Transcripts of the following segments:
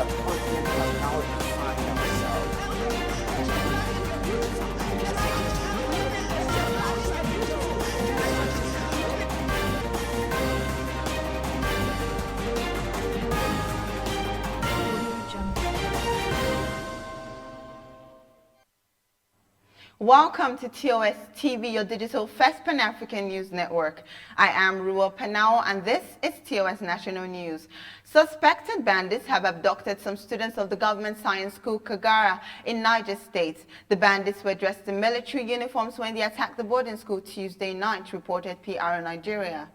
apartment has now defined themselves. Welcome to TOS TV, your digital first Pan-African news network. I am Ruel Panao and this is TOS National News. Suspected bandits have abducted some students of the government science school Kagara in Niger State. The bandits were dressed in military uniforms when they attacked the boarding school Tuesday night, reported PR Nigeria.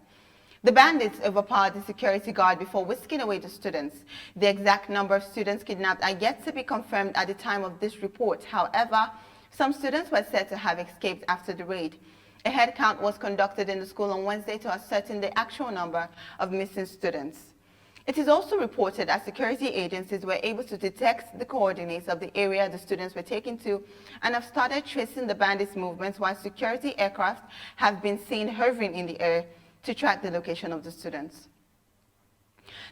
The bandits overpowered the security guard before whisking away the students. The exact number of students kidnapped are yet to be confirmed at the time of this report. However, some students were said to have escaped after the raid. A head count was conducted in the school on Wednesday to ascertain the actual number of missing students. It is also reported that security agencies were able to detect the coordinates of the area the students were taken to and have started tracing the bandits' movements, while security aircraft have been seen hovering in the air to track the location of the students.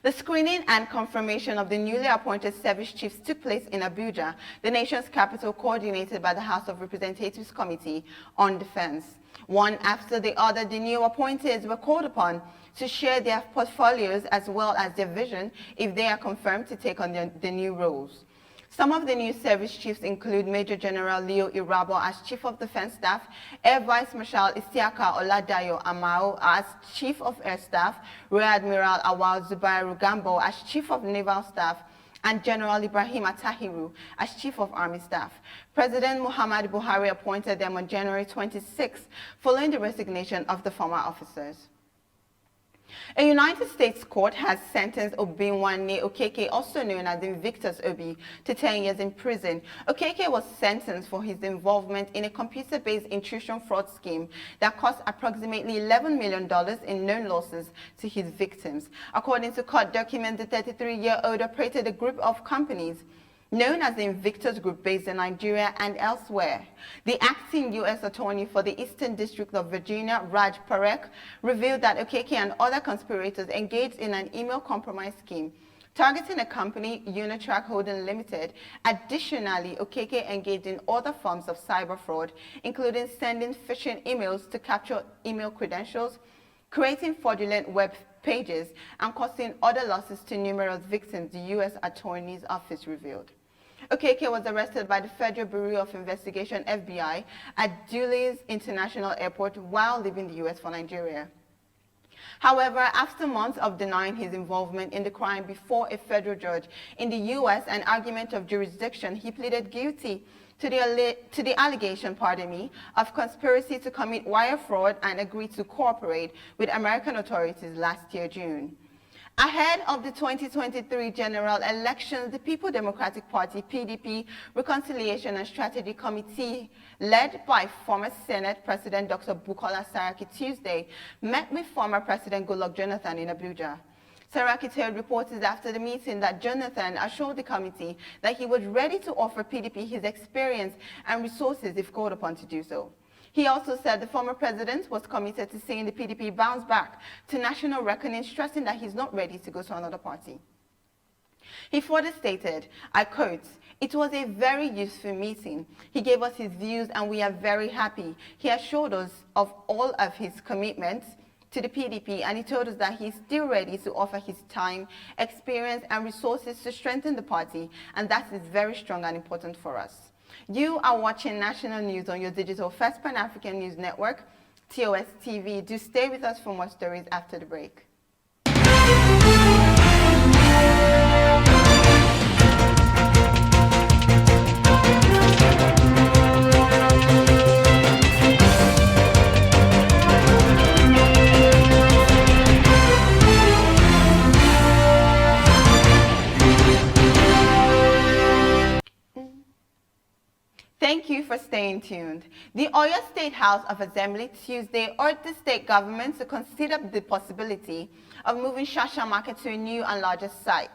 The screening and confirmation of the newly appointed service chiefs took place in Abuja, the nation's capital, coordinated by the House of Representatives Committee on Defense. One after the other, the new appointees were called upon to share their portfolios as well as their vision if they are confirmed to take on the new roles. Some of the new service chiefs include Major General Leo Irabo as Chief of Defense Staff, Air Vice Marshal Isiaka Oladayo Amao as Chief of Air Staff, Rear Admiral Awal Zubairu Gambo as Chief of Naval Staff, and General Ibrahim Atahiru as Chief of Army Staff. President Muhammadu Buhari appointed them on January 26, following the resignation of the former officers. A United States court has sentenced Obinwanne Okeke, also known as Invictus Obi, to 10 years in prison. Okeke was sentenced for his involvement in a computer-based intrusion fraud scheme that cost approximately $11 million in known losses to his victims. According to court documents, the 33-year-old operated a group of companies known as the Invictus Group based in Nigeria and elsewhere. The acting U.S. Attorney for the Eastern District of Virginia, Raj Parekh, revealed that Okeke and other conspirators engaged in an email compromise scheme targeting a company, Unitrack Holding Limited. Additionally, Okeke engaged in other forms of cyber fraud, including sending phishing emails to capture email credentials, creating fraudulent web pages, and causing other losses to numerous victims, the U.S. Attorney's Office revealed. Okeke was arrested by the Federal Bureau of Investigation, FBI, at Dulles International Airport while leaving the U.S. for Nigeria. However, after months of denying his involvement in the crime before a federal judge in the U.S. and argument of jurisdiction, he pleaded guilty to the allegation, of conspiracy to commit wire fraud and agreed to cooperate with American authorities last year, June. Ahead of the 2023 general elections, the People Democratic Party, PDP, Reconciliation and Strategy Committee, led by former Senate President Dr. Bukola Saraki, Tuesday, met with former President Goodluck Jonathan in Abuja. Saraki told reporters after the meeting that Jonathan assured the committee that he was ready to offer PDP his experience and resources if called upon to do so. He also said the former president was committed to seeing the PDP bounce back to national reckoning, stressing that he's not ready to go to another party. He further stated, I quote, "It was a very useful meeting. He gave us his views and we are very happy. He assured us of all of his commitments to the PDP, and he told us that he's still ready to offer his time, experience, and resources to strengthen the party, and that is very strong and important for us." You are watching national news on your digital first Pan-African news network, TOS TV. Do stay with us for more stories after the break. Thank you for staying tuned. The Oyo State House of Assembly Tuesday urged the state government to consider the possibility of moving Shasha Market to a new and larger site.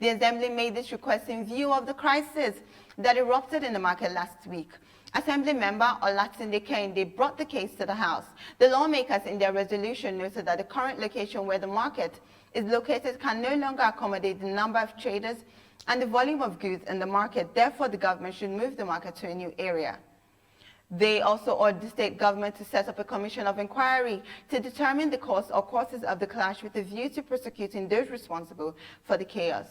The Assembly made this request in view of the crisis that erupted in the market last week. Assembly member Olatunde Kehinde brought the case to the House. The lawmakers in their resolution noted that the current location where the market is located can no longer accommodate the number of traders and the volume of goods in the market. Therefore, the government should move the market to a new area. They also urged the state government to set up a commission of inquiry to determine the cause or causes of the clash with a view to prosecuting those responsible for the chaos.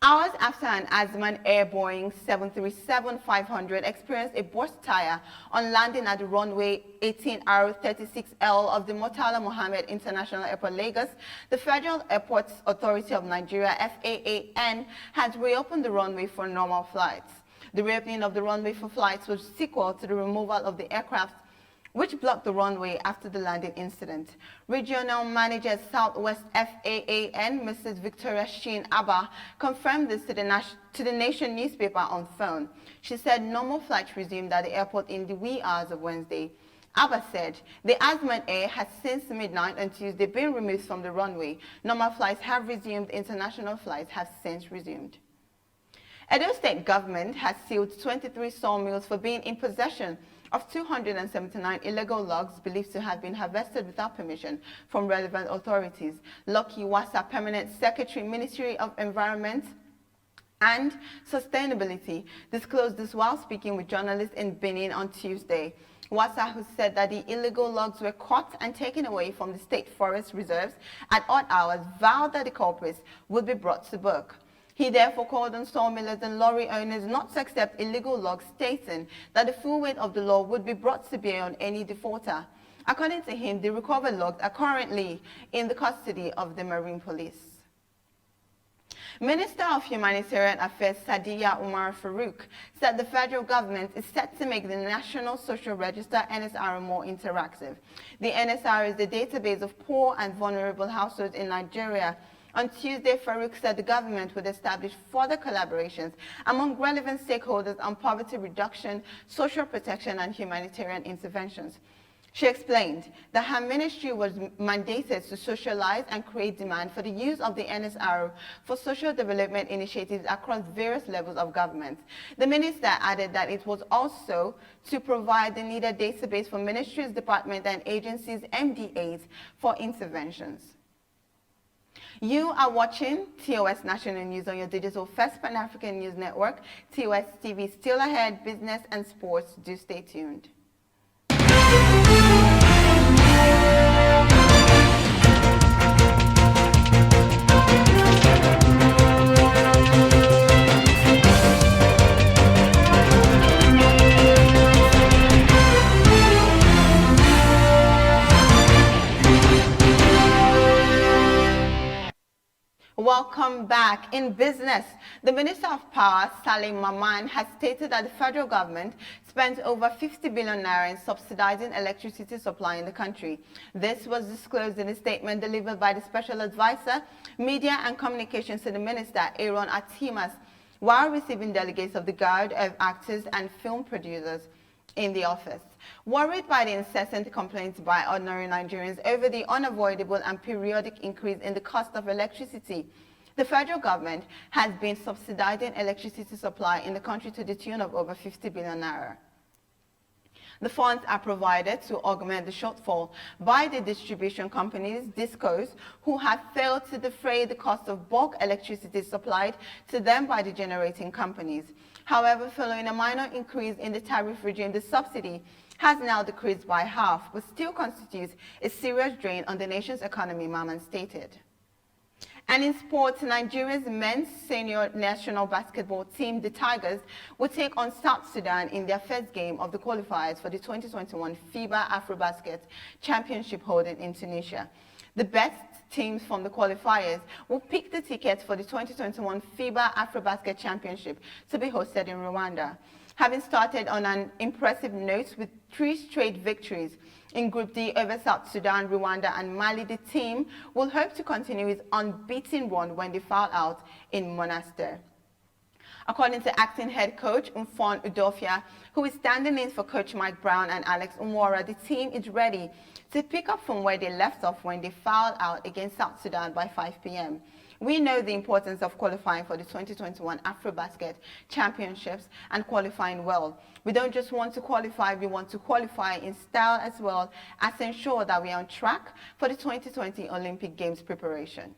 Hours after an Azman Air Boeing 737-500 experienced a burst tire on landing at the runway 18R36L of the Murtala Mohammed International Airport, Lagos, the Federal Airports Authority of Nigeria, FAAN, has reopened the runway for normal flights. The reopening of the runway for flights was sequel to the removal of the aircraft which blocked the runway after the landing incident. Regional Manager Southwest FAAN, Mrs. Victoria Sheen Abba, confirmed this to the Nation newspaper on phone. She said normal flights resumed at the airport in the wee hours of Wednesday. Abba said the Azman Air has since midnight on Tuesday been removed from the runway. Normal flights have resumed. International flights have since resumed. Edo State government has sealed 23 sawmills for being in possession of 279 illegal logs believed to have been harvested without permission from relevant authorities. Lucky Wasa, Permanent Secretary, Ministry of Environment and Sustainability, disclosed this while speaking with journalists in Benin on Tuesday. Wasa, who said that the illegal logs were caught and taken away from the state forest reserves at odd hours, vowed that the culprits would be brought to book. He therefore called on sawmillers and lorry owners not to accept illegal logs, stating that the full weight of the law would be brought to bear on any defaulter. According to him, the recovered logs are currently in the custody of the Marine Police. Minister of Humanitarian Affairs Sadiya Umar Farouk said the federal government is set to make the National Social Register NSR more interactive. The NSR is the database of poor and vulnerable households in Nigeria. On Tuesday, Farouk said the government would establish further collaborations among relevant stakeholders on poverty reduction, social protection, and humanitarian interventions. She explained that her ministry was mandated to socialize and create demand for the use of the NSR for social development initiatives across various levels of government. The minister added that it was also to provide the needed database for ministries, departments, and agencies, MDAs, for interventions. You are watching TOS National News on your digital First Pan-African News Network. TOS TV still ahead, business and sports. Do stay tuned. Welcome back. In business, the Minister of Power, Salim Maman, has stated that the federal government spent over 50 billion naira in subsidizing electricity supply in the country. This was disclosed in a statement delivered by the Special Advisor, Media and Communications to the Minister, Aaron Atimas, while receiving delegates of the Guild of Actors and Film Producers in the office. Worried by the incessant complaints by ordinary Nigerians over the unavoidable and periodic increase in the cost of electricity, the federal government has been subsidizing electricity supply in the country to the tune of over 50 billion naira. The funds are provided to augment the shortfall by the distribution companies, DISCOs, who have failed to defray the cost of bulk electricity supplied to them by the generating companies. However, following a minor increase in the tariff regime, the subsidy has now decreased by half, but still constitutes a serious drain on the nation's economy, Maman stated. And in sports, Nigeria's men's senior national basketball team, the Tigers, will take on South Sudan in their first game of the qualifiers for the 2021 FIBA AfroBasket Championship held in Tunisia. The best teams from the qualifiers will pick the tickets for the 2021 FIBA AfroBasket Championship to be hosted in Rwanda. Having started on an impressive note with 3 straight victories in Group D over South Sudan, Rwanda, and Mali, the team will hope to continue its unbeaten run when they fall out in Monastir. According to acting head coach Mfon Udofia, who is standing in for Coach Mike Brown and Alex Umwara, the team is ready to pick up from where they left off when they fouled out against South Sudan by 5 p.m. We know the importance of qualifying for the 2021 AfroBasket Championships and qualifying well. We don't just want to qualify, we want to qualify in style as well as ensure that we are on track for the 2020 Olympic Games preparation.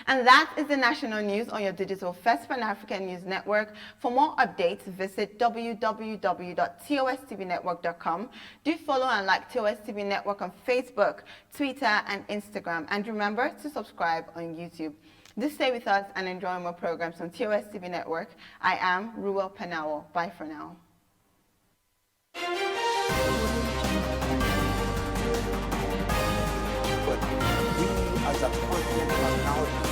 And that is the national news on your digital First Pan-African News Network. For more updates, visit www.tostvnetwork.com. Do follow and like TOS TV Network on Facebook, Twitter, and Instagram. And remember to subscribe on YouTube. Do stay with us and enjoy more programs on TOS TV Network. I am Ruel Penao. Bye for now. But we as a continent are now